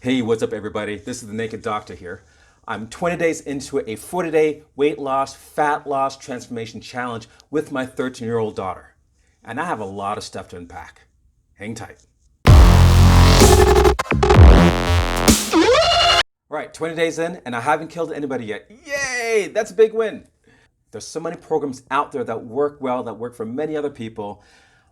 Hey, what's up, everybody? This is the Naked Doctor here. I'm 20 days into a 40-day weight loss, fat loss transformation challenge with my 13-year-old daughter. And I have a lot of stuff to unpack. Hang tight. All right, 20 days in, and I haven't killed anybody yet. Yay! That's a big win. There's so many programs out there that work well, that work for many other people.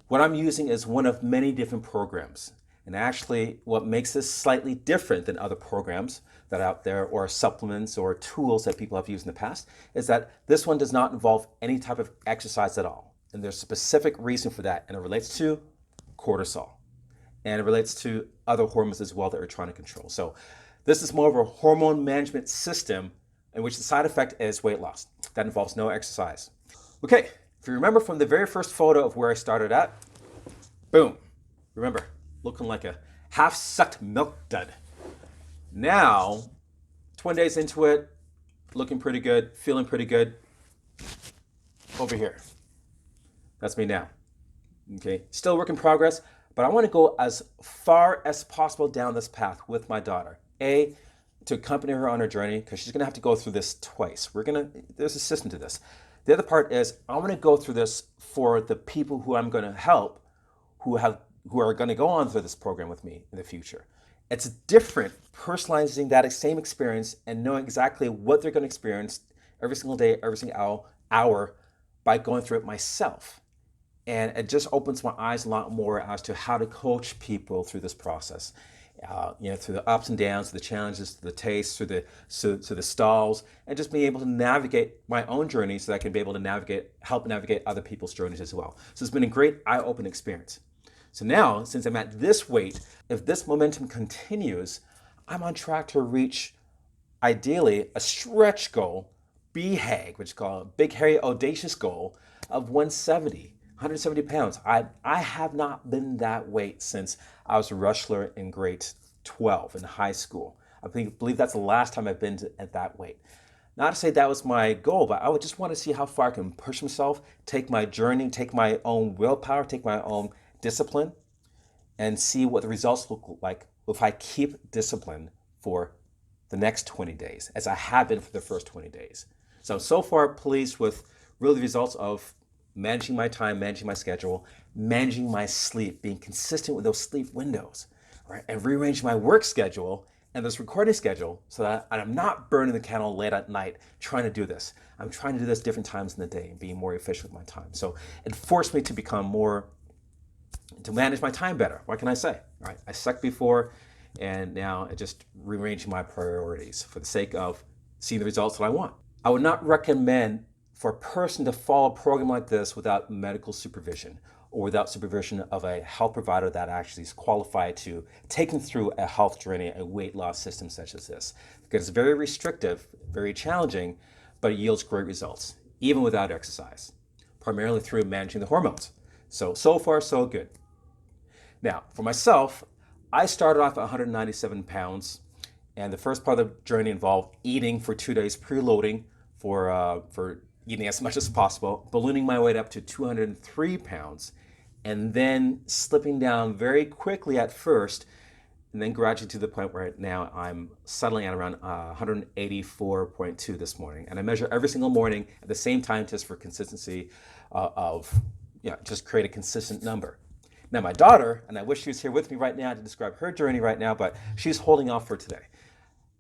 What I'm using is one of many different programs. And actually, what makes this slightly different than other programs that are out there, or supplements or tools that people have used in the past, is that this one does not involve any type of exercise at all. And there's a specific reason for that, and it relates to cortisol. And it relates to other hormones as well that we're trying to control. So this is more of a hormone management system in which the side effect is weight loss. That involves no exercise. Okay, if you remember from the very first photo of where I started at, boom, remember, looking like a half-sucked milk dud. Now, 20 days into it, looking pretty good, feeling pretty good. Over here, that's me now. Okay, still work in progress, but I want to go as far as possible down this path with my daughter. To accompany her on her journey, because she's going to have to go through this twice. There's a system to this. The other part is I want to go through this for the people who I'm going to help, who are going to go on through this program with me in the future. It's different personalizing that same experience and knowing exactly what they're going to experience every single day, every single hour by going through it myself. And it just opens my eyes a lot more as to how to coach people through this process. Through the ups and downs, the challenges, the tastes, through the stalls, and just being able to navigate my own journey so that I can be able to help navigate other people's journeys as well. So it's been a great eye-opening experience. So now, since I'm at this weight, if this momentum continues, I'm on track to reach, ideally, a stretch goal, BHAG, which is called a big, hairy, audacious goal of 170 pounds. I have not been that weight since I was a wrestler in grade 12 in high school. I believe that's the last time I've been at that weight. Not to say that was my goal, but I would just want to see how far I can push myself, take my journey, take my own willpower, take my own discipline, and see what the results look like if I keep discipline for the next 20 days, as I have been for the first 20 days. So far pleased with really the results of managing my time, managing my schedule, managing my sleep, being consistent with those sleep windows, right? And rearranging my work schedule and this recording schedule so that I'm not burning the candle late at night trying to do this. I'm trying to do this different times in the day and being more efficient with my time. So it forced me to manage my time better. What can I say? All right, I sucked before, and now it just rearranging my priorities for the sake of seeing the results that I want. I would not recommend for a person to follow a program like this without medical supervision or without supervision of a health provider that actually is qualified to take them through a health journey, a weight loss system such as this. Because it's very restrictive, very challenging, but it yields great results, even without exercise, primarily through managing the hormones. So far, so good. Now, for myself, I started off at 197 pounds, and the first part of the journey involved eating for 2 days, preloading for eating as much as possible, ballooning my weight up to 203 pounds, and then slipping down very quickly at first, and then gradually to the point where now I'm settling at around 184.2 this morning. And I measure every single morning at the same time just for consistency just create a consistent number. Now my daughter, and I wish she was here with me right now to describe her journey right now, but she's holding off for today.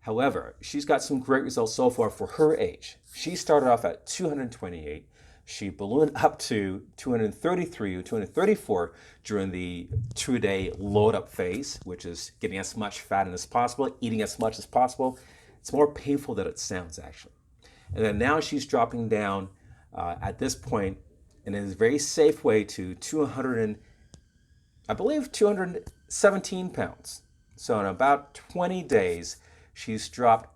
However, she's got some great results so far for her age. She started off at 228. She ballooned up to 233 or 234 during the 2-day load-up phase, which is getting as much fat in as possible, eating as much as possible. It's more painful than it sounds, actually. And then now she's dropping down at this point in a very safe way to 217 pounds. So in about 20 days, she's dropped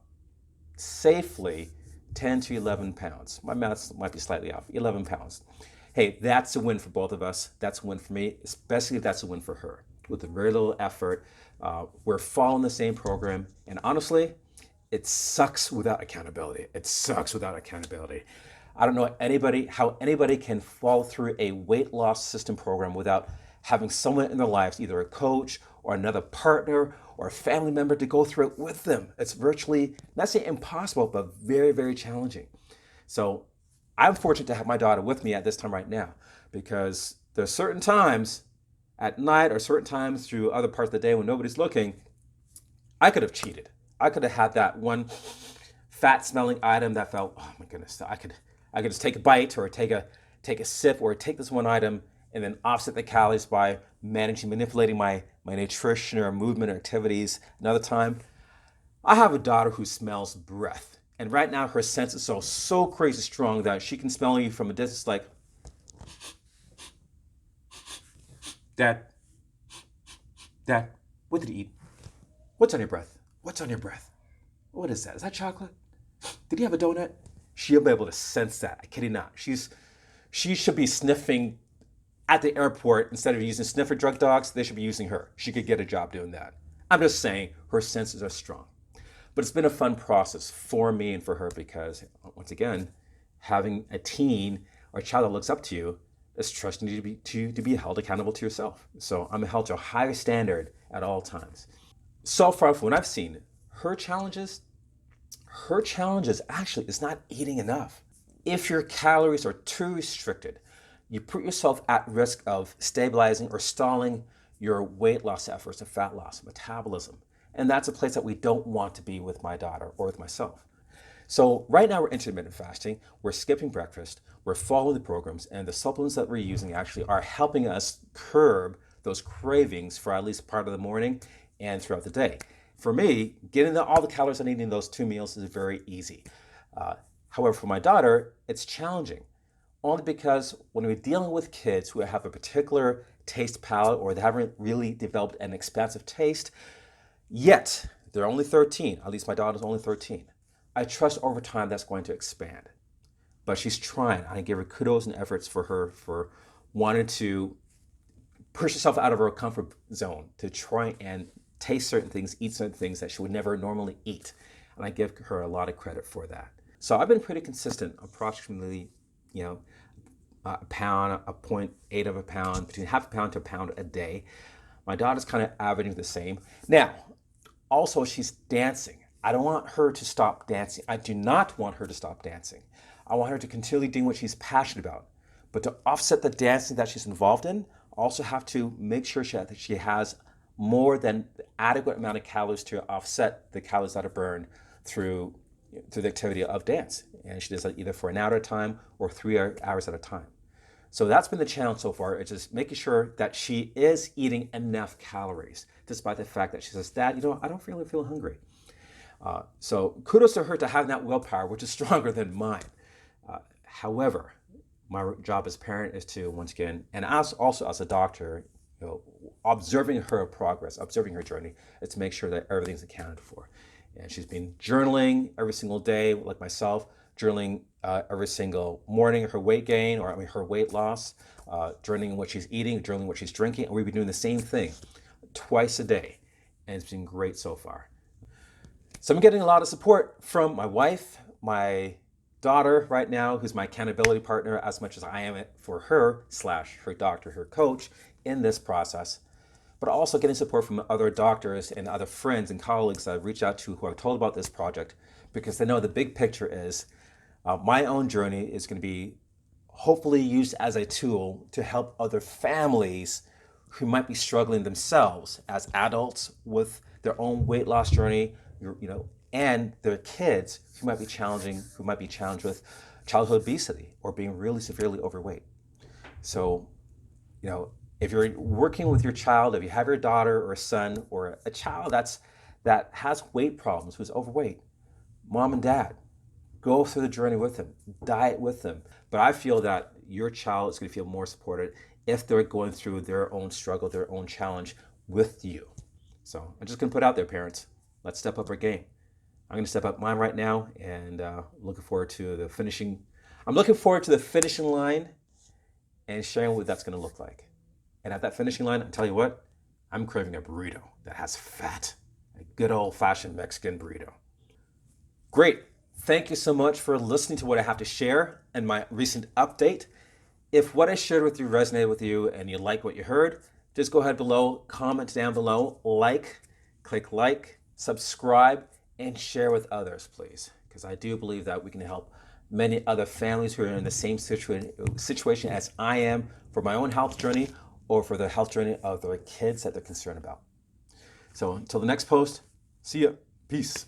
safely 10 to 11 pounds. My math might be slightly off, 11 pounds. Hey, that's a win for both of us. That's a win for me, especially if that's a win for her. With very little effort, we're following the same program. And honestly, it sucks without accountability. It sucks without accountability. I don't know how anybody can follow through a weight loss system program without having someone in their lives, either a coach or another partner or a family member to go through it with them. It's virtually, not saying impossible, but very, very challenging. So I'm fortunate to have my daughter with me at this time right now, because there's certain times at night or certain times through other parts of the day when nobody's looking, I could have cheated. I could have had that one fat smelling item that felt, oh my goodness, I could just take a bite or take a sip or take this one item and then offset the calories by manipulating my nutrition or movement or activities. Another time, I have a daughter who smells breath. And right now her sense is so crazy strong that she can smell you from a distance like, Dad, what did you eat? What's on your breath? What's on your breath? What is that? Is that chocolate? Did you have a donut? She'll be able to sense that. I kid you not. She should be sniffing at the airport. Instead of using sniffer drug dogs, they should be using her. She could get a job doing that. I'm just saying her senses are strong. But it's been a fun process for me and for her because, once again, having a teen or a child that looks up to you is trusting you to be held accountable to yourself. So I'm held to a higher standard at all times. So far from what I've seen, her challenges actually is not eating enough. If your calories are too restricted, you put yourself at risk of stabilizing or stalling your weight loss efforts and fat loss, metabolism. And that's a place that we don't want to be with my daughter or with myself. So right now we're intermittent fasting, we're skipping breakfast, we're following the programs, and the supplements that we're using actually are helping us curb those cravings for at least part of the morning and throughout the day. For me, getting all the calories I need in those 2 meals is very easy. However, for my daughter, it's challenging, only because when we're dealing with kids who have a particular taste palette or they haven't really developed an expansive taste, yet they're only 13, at least my daughter's only 13. I trust over time that's going to expand. But she's trying. I give her kudos and efforts for her for wanting to push herself out of her comfort zone to try and taste certain things, eat certain things that she would never normally eat. And I give her a lot of credit for that. So I've been pretty consistent, approximately, a pound, a 0.8 of a pound, between half a pound to a pound a day. My daughter's kind of averaging the same. Now, also she's dancing. I don't want her to stop dancing. I do not want her to stop dancing. I want her to continue doing what she's passionate about. But to offset the dancing that she's involved in, I also have to make sure that she has more than the adequate amount of calories to offset the calories that are burned through the activity of dance. And she does that either for an hour at a time or 3 hours at a time. So that's been the challenge so far. It's just making sure that she is eating enough calories, despite the fact that she says, Dad, I don't really feel hungry. So kudos to her to having that willpower, which is stronger than mine. However, my job as a parent is to, once again, and also as a doctor, observing her progress, observing her journey, is to make sure that everything's accounted for. And she's been journaling every single day, like myself, journaling every single morning, her weight gain, her weight loss, journaling what she's eating, journaling what she's drinking, and we've been doing the same thing twice a day, and it's been great so far. So I'm getting a lot of support from my wife, my daughter right now, who's my accountability partner as much as I am it for her / her doctor, her coach in this process, but also getting support from other doctors and other friends and colleagues that I've reached out to who I've told about this project, because they know the big picture is my own journey is going to be hopefully used as a tool to help other families who might be struggling themselves as adults with their own weight loss journey, and their kids who might be challenged with childhood obesity or being really severely overweight. So, if you're working with your child, if you have your daughter or a son or a child that has weight problems, who's overweight, mom and dad, go through the journey with them, diet with them. But I feel that your child is going to feel more supported if they're going through their own struggle, their own challenge with you. So I'm just going to put out there, parents, let's step up our game. I'm going to step up mine right now, and looking forward to the finishing. I'm looking forward to the finishing line and sharing what that's going to look like. And at that finishing line, I'll tell you what, I'm craving a burrito that has fat, a good old-fashioned Mexican burrito. Great. Thank you so much for listening to what I have to share and my recent update. If what I shared with you resonated with you and you like what you heard, just go ahead below, comment down below, like, click like, subscribe, and share with others, please. Because I do believe that we can help many other families who are in the same situation as I am for my own health journey or for the health journey of their kids that they're concerned about. So until the next post, see ya. Peace.